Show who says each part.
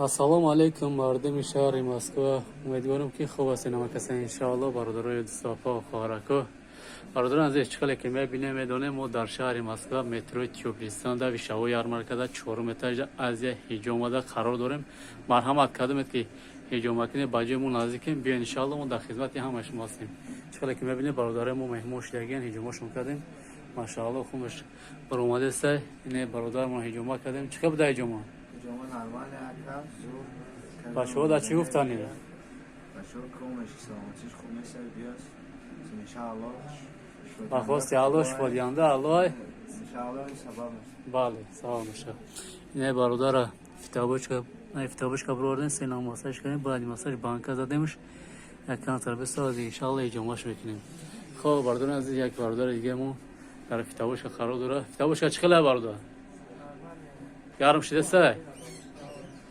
Speaker 1: ассалому алайкум мардуми шаҳри Москва. Умедворам ки хуб ҳастед. Намакасан иншоалло бародарои дӯстопа ва хоҳарако. бародарон азиз, чиқале ки мебинем медонем мо дар шаҳри Москва метрои Тюплистонда вишавои ярмаркада 4 этажа азия ҳиҷомада қарор дорем. марҳамат кардамед ки ҳиҷомакини ба ҷои мо наздикем. биё иншоалло мо дар хизмати ҳама шумо ҳастем. чиқале ки мебинем бародарои мо меҳмон шудагиан, ҳиҷомашон кардем. машаалло хубаш баромадестай. ине бародармон ҳиҷома кардем. чӣ буда ҳиҷома? бачаҳо дар чӣ гуфтанед? бахости алло шифодиҳанда аллой. бале савол мешавад. ине бародара фитобочка бурордем, сенам массаж кардем, баъди массаж банка задемш, яккантар бисоад иншалло ҳиҷомаш мекунем. хоб бародарон азиз, як бародари диге мо дар фитобочка қарор дорад. фитобочка чӣ қилай бародар? гарм шудасай?